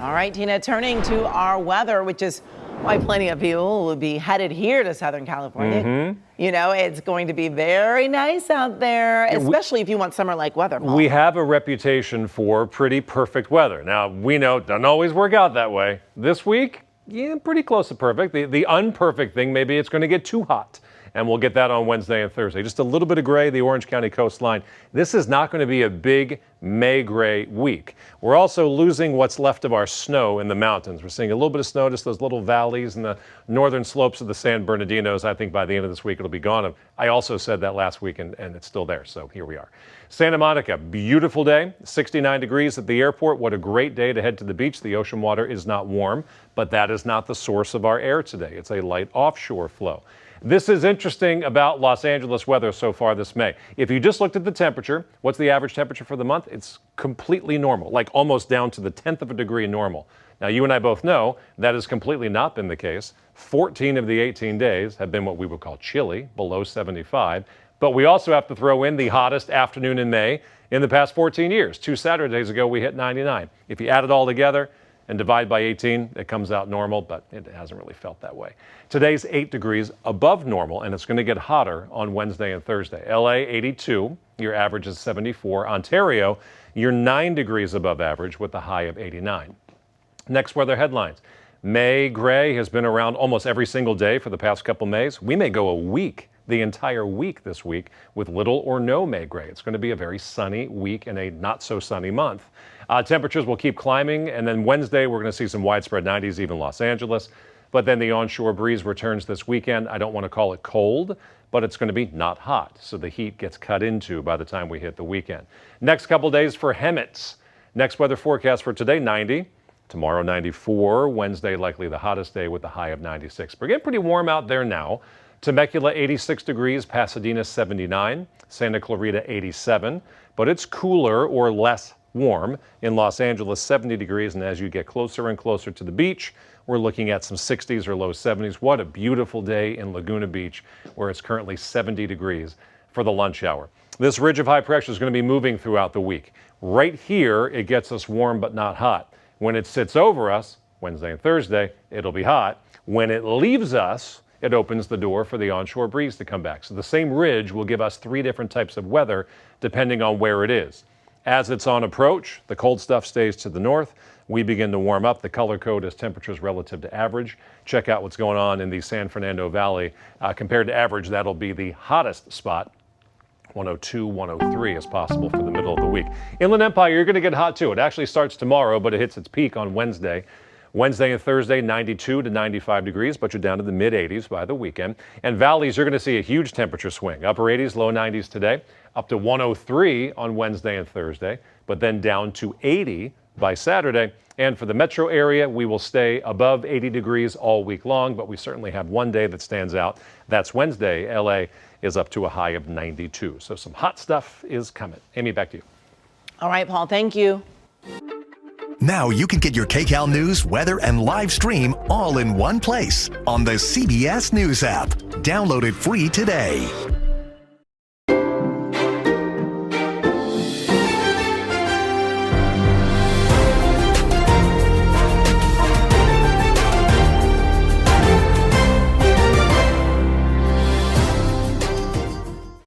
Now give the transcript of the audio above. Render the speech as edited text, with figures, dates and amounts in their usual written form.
All right, Tina, turning to our weather, which is why plenty of people will be headed here to Southern California. You know, it's going to be very nice out there, especially if you want summer-like weather, Paul. We have a reputation for pretty perfect weather. Now, we know it doesn't always work out that way. This week, yeah, pretty close to perfect. The unperfect thing, maybe it's going to get too hot. And we'll get that on Wednesday and Thursday. Just a little bit of gray, the Orange County coastline. This is not going to be a big May gray week. We're also losing what's left of our snow in the mountains. We're seeing a little bit of snow, just those little valleys in the northern slopes of the San Bernardinos. I think by the end of this week, it'll be gone. I also said that last week, and it's still there. So here we are. Santa Monica, beautiful day, 69 degrees at the airport. What a great day to head to the beach. The ocean water is not warm, but that is not the source of our air today. It's a light offshore flow. This is interesting about Los Angeles weather so far this May. If you just looked at the temperature, what's the average temperature for the month? It's completely normal, like almost down to the 10th of a degree normal. Now, you and I both know that has completely not been the case. 14 of the 18 days have been what we would call chilly, below 75. But we also have to throw in the hottest afternoon in May in the past 14 years. 2 Saturdays ago, we hit 99. If you add it all together and divide by 18, it comes out normal, but it hasn't really felt that way. Today's 8 degrees above normal, and it's going to get hotter on Wednesday and Thursday. LA, 82. Your average is 74. Ontario, you're 9 degrees above average with a high of 89. Next weather headlines. May gray has been around almost every single day for the past couple Mays. We may go a week, the entire week this week, with little or no May gray. It's going to be a very sunny week and a not so sunny month. Temperatures will keep climbing, and then Wednesday we're going to see some widespread 90s, even Los Angeles. But then the onshore breeze returns this weekend. I don't want to call it cold, but it's going to be not hot. So the heat gets cut into by the time we hit the weekend. Next couple days for Hemet. Next weather forecast for today, 90. Tomorrow, 94. Wednesday, likely the hottest day with a high of 96. We're getting pretty warm out there now. Temecula, 86 degrees. Pasadena, 79. Santa Clarita, 87. But it's cooler or less warm in Los Angeles, 70 degrees. And as you get closer and closer to the beach, we're looking at some 60s or low 70s. What a beautiful day in Laguna Beach, where it's currently 70 degrees for the lunch hour. This ridge of high pressure is going to be moving throughout the week. Right here, it gets us warm but not hot. When it sits over us, Wednesday and Thursday, it'll be hot. When it leaves us, it opens the door for the onshore breeze to come back. So the same ridge will give us 3 different types of weather depending on where it is. As it's on approach, the cold stuff stays to the north. We begin to warm up. The color code is temperatures relative to average. Check out what's going on in the San Fernando Valley. Compared to average, that'll be the hottest spot. 102, 103 is possible for the middle of the week. Inland Empire, you're going to get hot too. It actually starts tomorrow, but it hits its peak on Wednesday. Wednesday and Thursday, 92 to 95 degrees, but you're down to the mid-80s by the weekend. And valleys, you're going to see a huge temperature swing. Upper 80s, low 90s today, up to 103 on Wednesday and Thursday, but then down to 80 by Saturday. And for the metro area, we will stay above 80 degrees all week long, but we certainly have one day that stands out. That's Wednesday. LA is up to a high of 92. So some hot stuff is coming. Amy, back to you. All right, Paul, thank you. Now you can get your KCAL news, weather, and live stream all in one place on the CBS News app. Download it free today.